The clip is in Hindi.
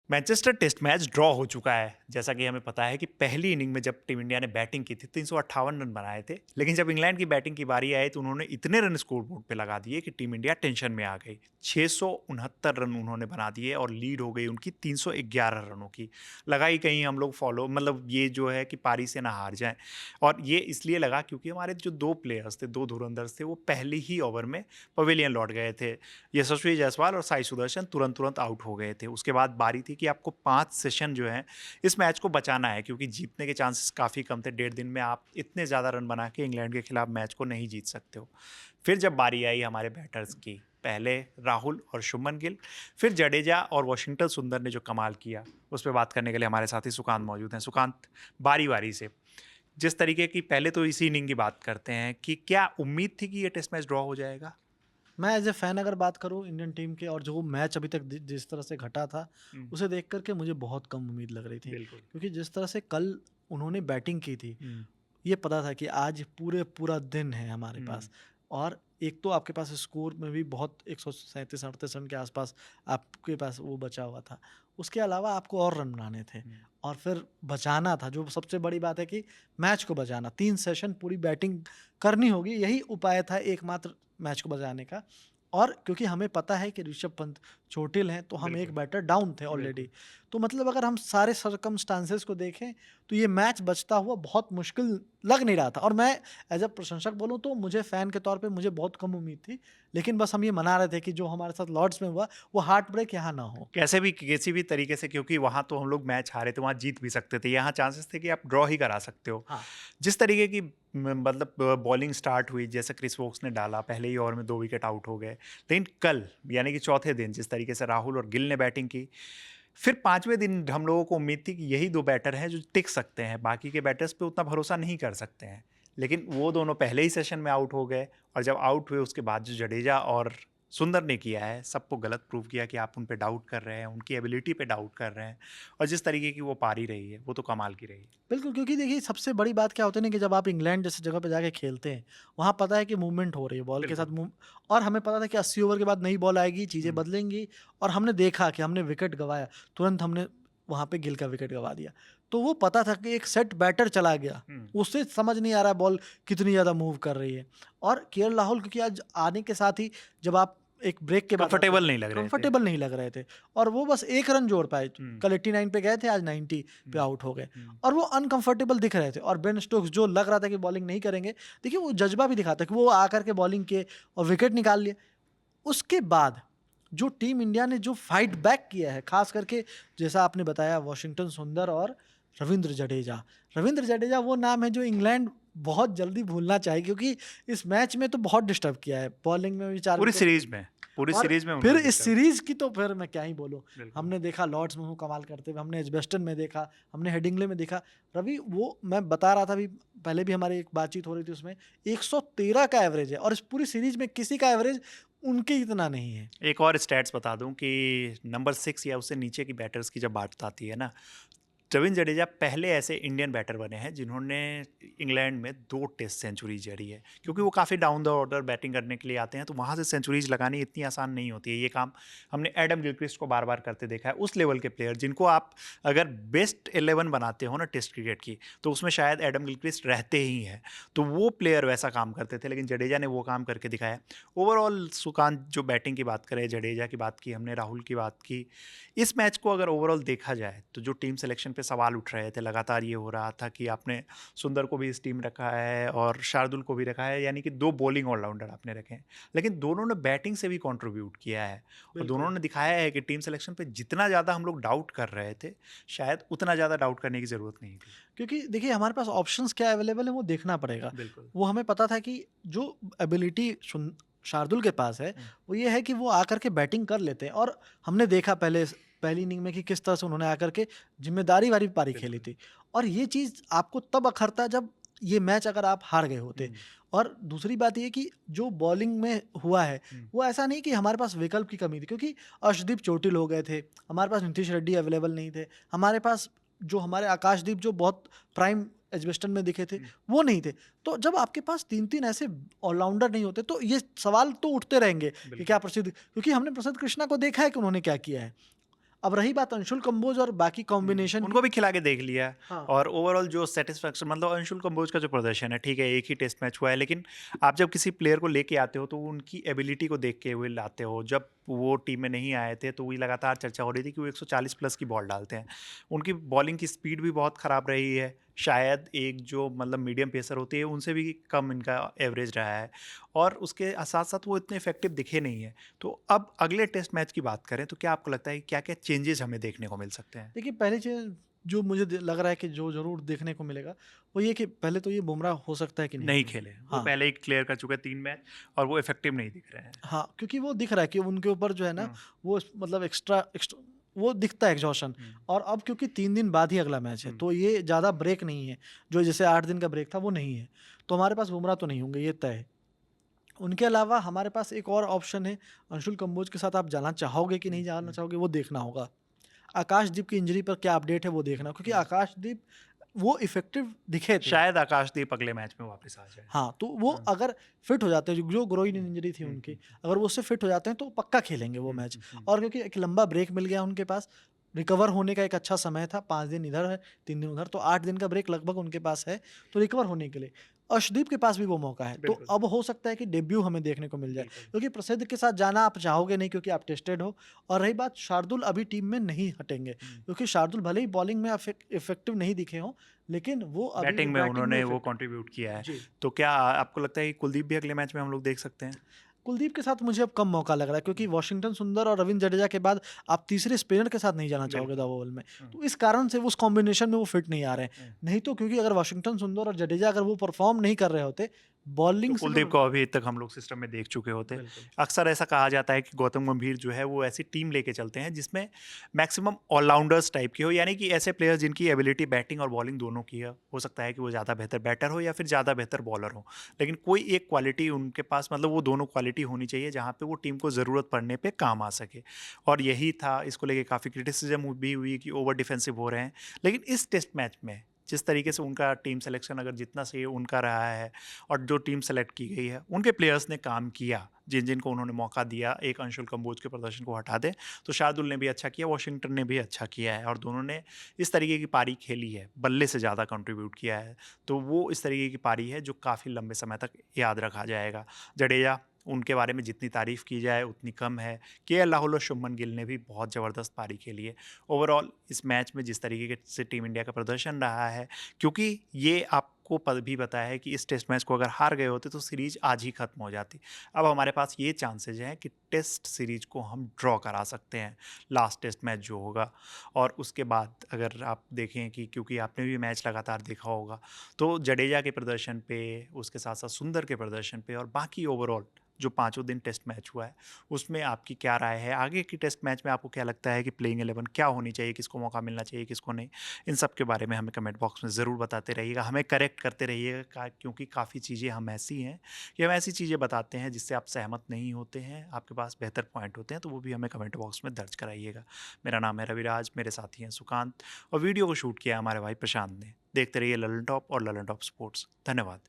मैनचेस्टर टेस्ट मैच ड्रॉ हो चुका है। जैसा कि हमें पता है कि पहली इनिंग में जब टीम इंडिया ने बैटिंग की थी 358 रन बनाए थे, लेकिन जब इंग्लैंड की बैटिंग की बारी आई तो उन्होंने इतने रन स्कोर बोर्ड पे लगा दिए कि टीम इंडिया टेंशन में आ गई। 669 रन उन्होंने बना दिए और लीड हो गई उनकी 311 रनों की। लगा ही कहीं हम लोग फॉलो मतलब ये जो है कि पारी से ना हार जाएं, और ये इसलिए लगा क्योंकि हमारे जो दो प्लेयर्स थे, दो धुरंधर थे, वो पहले ही ओवर में पवेलियन लौट गए थे। यशस्वी जायसवाल और साई सुदर्शन तुरंत तुरंत आउट हो गए थे। उसके बाद बारी थी कि आपको 5 सेशन जो है इस मैच को बचाना है, क्योंकि जीतने के चांसेस काफ़ी कम थे। 1.5 दिन में आप इतने ज़्यादा रन बना के इंग्लैंड के खिलाफ मैच को नहीं जीत सकते हो। फिर जब बारी आई हमारे बैटर्स की, पहले राहुल और शुभमन गिल, फिर जडेजा और वॉशिंगटन सुंदर ने जो कमाल किया, उस पर बात करने के लिए हमारे साथी सुकांत मौजूद हैं। सुकांत, बारी बारी से जिस तरीके की, पहले तो इसी इनिंग की बात करते हैं कि क्या उम्मीद थी कि ये टेस्ट मैच ड्रॉ हो जाएगा? मैं एज ए फैन अगर बात करूं इंडियन टीम के, और जो मैच अभी तक जिस तरह से घटा था हम्म, उसे देख करके मुझे बहुत कम उम्मीद लग रही थी। बिल्कुल। क्योंकि जिस तरह से कल उन्होंने बैटिंग की थी, हम्म, ये पता था कि आज पूरा दिन है हमारे हम्म, पास। और एक तो आपके पास स्कोर में भी बहुत 137-38 रन के आसपास आपके पास वो बचा हुआ था। उसके अलावा आपको और रन बनाने थे हम्म, और फिर बचाना था। जो सबसे बड़ी बात है कि मैच को बचाना, 3 सेशन पूरी बैटिंग करनी होगी, यही उपाय था एकमात्र मैच को बचाने का। और क्योंकि हमें पता है कि ऋषभ पंत चोटिल हैं, तो हम एक बिल्कुल, बैटर डाउन थे बिल्कुल। ऑलरेडी। तो मतलब अगर हम सारे सर्कमस्टांसेस को देखें तो ये मैच बचता हुआ बहुत मुश्किल लग नहीं रहा था। और मैं एज अ प्रशंसक बोलूँ तो मुझे फ़ैन के तौर पे मुझे बहुत कम उम्मीद थी। लेकिन बस हम ये मना रहे थे कि जो हमारे साथ लॉर्ड्स में हुआ वो हार्ट ब्रेक यहाँ ना हो। कैसे भी किसी भी तरीके से, क्योंकि वहाँ तो हम लोग मैच हारे थे, वहाँ जीत भी सकते थे। यहाँ चांसेस थे कि आप ड्रॉ ही करा सकते हो। हाँ। जिस तरीके की मतलब बॉलिंग स्टार्ट हुई, जैसे क्रिस वोक्स ने डाला, पहले ही ओवर में 2 विकेट आउट हो गए। लेकिन कल यानी कि चौथे दिन जिस तरीके से राहुल और गिल ने बैटिंग की, फिर 5वें दिन हम लोगों को उम्मीद थी कि यही 2 बैटर हैं जो टिक सकते हैं, बाकी के बैटर्स पे उतना भरोसा नहीं कर सकते हैं। लेकिन वो दोनों पहले ही सेशन में आउट हो गए, और जब आउट हुए उसके बाद जो जडेजा और सुंदर ने किया है, सबको गलत प्रूव किया कि आप उन पे डाउट कर रहे हैं, उनकी एबिलिटी पे डाउट कर रहे हैं। और जिस तरीके की वो पारी रही है, वो तो कमाल की रही है। बिल्कुल, क्योंकि देखिए सबसे बड़ी बात क्या होती है ना कि जब आप इंग्लैंड जैसी जगह पे जाके खेलते हैं, वहाँ पता है कि मूवमेंट हो रही है बॉल के साथ बिल्कुल। मूव। और हमें पता था कि 80 ओवर के बाद नई बॉल आएगी, चीज़ें हुँ, बदलेंगी। और हमने देखा कि हमने विकेट गँवाया, तुरंत हमने वहाँ पे गिल का विकेट गँवा दिया। तो वो पता था कि एक सेट बैटर चला गया, हुँ। उससे समझ नहीं आ रहा है बॉल कितनी ज़्यादा मूव कर रही है। और केएल राहुल क्योंकि आज आने के साथ ही जब आप एक ब्रेक के बाद आते हैं, कंफर्टेबल नहीं लग रहे थे। कंफर्टेबल नहीं लग रहे थे और वो बस 1 रन जोड़ पाए। हुँ, कल 89 पे गए थे, आज 90 पे हुँ, आउट हो गए। हुँ। और वो अनकंफर्टेबल दिख रहे थे। और बेन स्टोक्स जो लग रहा था कि बॉलिंग नहीं करेंगे, देखिए वो जज्बा भी दिखाता है कि वो आकर के बॉलिंग किए और विकेट निकाल लिए। उसके बाद जो टीम इंडिया ने जो फाइट बैक किया है, खास करके जैसा आपने बताया वॉशिंगटन सुंदर और रविंद्र जडेजा। रविंद्र जडेजा वो नाम है जो इंग्लैंड बहुत जल्दी भूलना चाहिए, क्योंकि इस मैच में तो बहुत डिस्टर्ब किया है, बॉलिंग में भी 4 पूरी विकेट। सीरीज़ में, पूरी और सीरीज़ में फिर उन्होंने इस डिस्टर्ब। सीरीज की तो फिर मैं क्या ही बोलूँ। बिल्कुल। हमने देखा लॉर्ड्स में वो कमाल करते हुए, हमने एजबेस्टन में देखा, हमने हेडिंग्ले में देखा। रवि वो मैं बता रहा था अभी, पहले भी हमारी एक बातचीत हो रही थी उसमें, 113 का एवरेज है और इस पूरी सीरीज में किसी का एवरेज उनके इतना नहीं है। एक और स्टैट्स बता दूँ कि नंबर 6 या उससे नीचे की बैटर्स की जब बात आती है ना, रवींद्र जडेजा पहले ऐसे इंडियन बैटर बने हैं जिन्होंने इंग्लैंड में 2 टेस्ट सेंचुरी जड़ी है, क्योंकि वो काफ़ी डाउन द ऑर्डर बैटिंग करने के लिए आते हैं, तो वहाँ से सेंचुरीज लगानी इतनी आसान नहीं होती है। ये काम हमने एडम गिलक्रिस्ट को बार बार करते देखा है। उस लेवल के प्लेयर जिनको आप अगर बेस्ट 11 बनाते हो ना टेस्ट क्रिकेट की, तो उसमें शायद एडम गिलक्रिस्ट रहते ही हैं। तो वो प्लेयर वैसा काम करते थे, लेकिन जडेजा ने वो काम करके दिखाया। ओवरऑल सुकांत, जो बैटिंग की बात करें, जडेजा की बात की हमने, राहुल की बात की, इस मैच को अगर ओवरऑल देखा जाए तो जो टीम सिलेक्शन पे सवाल उठ रहे थे, लगातार ये हो रहा था कि आपने सुंदर को भी इस टीम रखा है और शार्दुल को भी रखा है, यानी कि 2 बॉलिंग ऑलराउंडर आपने रखे हैं, लेकिन दोनों ने बैटिंग से भी कंट्रीब्यूट किया है। और दोनों बिल्कुल। ने दिखाया है कि टीम सिलेक्शन पे जितना ज़्यादा हम लोग डाउट कर रहे थे, शायद उतना ज़्यादा डाउट करने की ज़रूरत नहीं थी। क्योंकि देखिए हमारे पास ऑप्शंस क्या अवेलेबल है वो देखना पड़ेगा। बिल्कुल। वो हमें पता था कि जो एबिलिटी शार्दुल के पास है, हुँ, वो ये है कि वो आकर के बैटिंग कर लेते हैं। और हमने देखा पहली इनिंग में कि किस तरह से उन्होंने आकर के जिम्मेदारी वाली पारी खेली बिल्कुल। थी। और ये चीज़ आपको तब अखरता जब ये मैच अगर आप हार गए होते। हुँ, और दूसरी बात ये कि जो बॉलिंग में हुआ है, हुँ, वो ऐसा नहीं कि हमारे पास विकल्प की कमी थी, क्योंकि अर्शदीप चोटिल हो गए थे, हमारे पास नीतीश रेड्डी अवेलेबल नहीं थे, हमारे पास जो हमारे आकाशदीप जो बहुत प्राइम एजबेस्टन में दिखे थे, हुँ, वो नहीं थे। तो जब आपके पास 3-3 ऐसे ऑलराउंडर नहीं होते, तो ये सवाल तो उठते रहेंगे कि क्या बिल्कुल। प्रसिद्ध, क्योंकि हमने प्रसिद्ध कृष्णा को देखा है कि उन्होंने क्या किया है। अब रही बात अंशुल कंबोज और बाकी कॉम्बिनेशन उनको भी खिला के देख लिया। हाँ। और ओवरऑल जो सेटिस्फैक्शन, मतलब अंशुल कंबोज का जो प्रदर्शन है, ठीक है एक ही टेस्ट मैच हुआ है, लेकिन आप जब किसी प्लेयर को लेके आते हो तो उनकी एबिलिटी को देख के हुए लाते हो। जब वो टीम में नहीं आए थे तो वही लगातार चर्चा हो रही थी कि वो 140 प्लस की बॉल डालते हैं। उनकी बॉलिंग की स्पीड भी बहुत ख़राब रही है, शायद एक जो मतलब मीडियम पेसर होती है उनसे भी कम इनका एवरेज रहा है, और उसके साथ साथ वो इतने इफेक्टिव दिखे नहीं है। तो अब अगले टेस्ट मैच की बात करें तो क्या आपको लगता है कि क्या क्या चेंजेस हमें देखने को मिल सकते हैं? देखिए, पहली चीज़ जो मुझे लग रहा है कि जो ज़रूर देखने को मिलेगा, वो ये कि पहले तो ये बुमराह हो सकता है कि नहीं नहीं खेले। खेले, वो हाँ, पहले ही क्लियर कर चुके हैं 3 मैच, और वो इफेक्टिव नहीं दिख रहे हैं। हाँ, क्योंकि वो दिख रहा है कि उनके ऊपर जो है ना, हुँ, वो मतलब एक्स्ट्रा वो दिखता है एग्ज़ॉशन। हुँ, और अब क्योंकि 3 दिन बाद ही अगला मैच है, हुँ, तो ये ज़्यादा ब्रेक नहीं है, जो जैसे 8 दिन का ब्रेक था, वो नहीं है। तो हमारे पास बुमराह तो नहीं होंगे, ये तय है। उनके अलावा हमारे पास एक और ऑप्शन है, अंशुल कंबोज के साथ आप जाना चाहोगे कि हुँ, नहीं जाना हुँ, चाहोगे, वो देखना होगा। आकाशदीप की इंजरी पर क्या अपडेट है, वो देखना, क्योंकि हुँ। आकाशदीप वो इफ़ेक्टिव दिखे थे। शायद आकाशदीप अगले मैच में वापस आ जाए। हाँ, तो वो हाँ, अगर फिट हो जाते हैं, जो ग्रोइन हुँ, इंजरी थी हुँ, उनकी, हुँ, अगर वो उससे फिट हो जाते हैं तो पक्का खेलेंगे वो हुँ, मैच। हुँ, हुँ, और क्योंकि एक लंबा ब्रेक मिल गया उनके पास, रिकवर होने का एक अच्छा समय था, 5 दिन इधर है, 3 दिन उधर, तो 8 दिन का ब्रेक लगभग उनके पास है, तो रिकवर होने के लिए। अर्शदीप के पास भी वो मौका है, तो बिल्कुल, अब हो सकता है कि डेब्यू हमें देखने को मिल जाए, बिल्कुल। क्योंकि प्रसिद्ध के साथ जाना आप चाहोगे नहीं, क्योंकि आप टेस्टेड हो। और रही बात, शार्दुल अभी टीम में नहीं हटेंगे, हुँ, क्योंकि शार्दुल भले ही बॉलिंग में इफेक्टिव नहीं दिखे हों, लेकिन वो अभी बैटिंग में बैटिंग में उन्होंने वो इफेक्टिव। कंट्रीब्यूट किया है। जी। तो क्या आपको लगता है कि कुलदीप भी अगले मैच में हम लोग देख सकते हैं? कुलदीप के साथ मुझे अब कम मौका लग रहा है, क्योंकि हुँ, वॉशिंगटन सुंदर और रविंद्र जडेजा के बाद आप तीसरे स्पिनर के साथ नहीं जाना चाहोगे बिल्कुल। दाव ओवल में। हुँ, तो इस कारण से वो उस कॉम्बिनेशन में वो फिट नहीं आ रहे हैं। हुँ। नहीं तो क्योंकि अगर वॉशिंगटन सुंदर और जडेजा अगर वो परफॉर्म नहीं कर रहे होते, तो बॉलिंग से कुलदीप तो को अभी तक हम लोग सिस्टम में देख चुके होते। बिल्कुल। अक्सर ऐसा कहा जाता है कि गौतम गंभीर जो है वो ऐसी टीम लेके चलते हैं जिसमें मैक्सिमम ऑलराउंडर्स टाइप के हो, यानी कि ऐसे प्लेयर्स जिनकी एबिलिटी बैटिंग और बॉलिंग दोनों की है। हो सकता है कि वो ज़्यादा बेहतर बैटर हो या फिर ज़्यादा बेहतर बॉलर हो, लेकिन कोई एक क्वालिटी उनके पास, मतलब वो दोनों क्वालिटी होनी चाहिए जहाँ पे वो टीम को ज़रूरत पड़ने पे काम आ सके। और यही था, इसको लेके काफ़ी क्रिटिसिज्म भी हुई कि ओवर डिफेंसिव हो रहे हैं। लेकिन इस टेस्ट मैच में जिस तरीके से उनका टीम सिलेक्शन अगर जितना सही उनका रहा है, और जो टीम सेलेक्ट की गई है उनके प्लेयर्स ने काम किया, जिन जिनको उन्होंने मौका दिया, एक अंशुल कंबोज के प्रदर्शन को हटा दें तो शार्दुल ने भी अच्छा किया, वॉशिंगटन ने भी अच्छा किया है, और दोनों ने इस तरीके की पारी खेली है, बल्ले से ज़्यादा कंट्रीब्यूट किया है। तो वो इस तरीके की पारी है जो काफ़ी लंबे समय तक याद रखा जाएगा। जडेजा, उनके बारे में जितनी तारीफ़ की जाए उतनी कम है। केएल राहुल और शुभमन गिल ने भी बहुत ज़बरदस्त पारी खेली है। ओवरऑल इस मैच में जिस तरीके से टीम इंडिया का प्रदर्शन रहा है, क्योंकि ये आपको भी पता है कि इस टेस्ट मैच को अगर हार गए होते तो सीरीज आज ही खत्म हो जाती। अब हमारे पास ये चांसेज हैं कि टेस्ट सीरीज को हम ड्रॉ करा सकते हैं, लास्ट टेस्ट मैच जो होगा। और उसके बाद अगर आप देखें कि, क्योंकि आपने भी मैच लगातार देखा होगा, तो जडेजा के प्रदर्शन पे, उसके साथ साथ सुंदर के प्रदर्शन पे, और बाकी ओवरऑल जो पाँचों दिन टेस्ट मैच हुआ है, उसमें आपकी क्या राय है? आगे की टेस्ट मैच में आपको क्या लगता है कि प्लेइंग 11 क्या होनी चाहिए, किसको मौका मिलना चाहिए, किसको नहीं? इन सब के बारे में हमें कमेंट बॉक्स में ज़रूर बताते रहिएगा, हमें करेक्ट करते रहिएगा, क्योंकि काफ़ी चीज़ें हम ऐसी हैं कि हम ऐसी चीज़ें बताते हैं जिससे आप सहमत नहीं होते हैं, आपके पास बेहतर पॉइंट होते हैं, तो वो भी हमें कमेंट बॉक्स में दर्ज कराइएगा। मेरा नाम है रविराज, मेरे साथी हैं सुकांत, और वीडियो को शूट किया हमारे भाई प्रशांत ने। देखते रहिए ललन टॉप और ललन टॉप स्पोर्ट्स। धन्यवाद।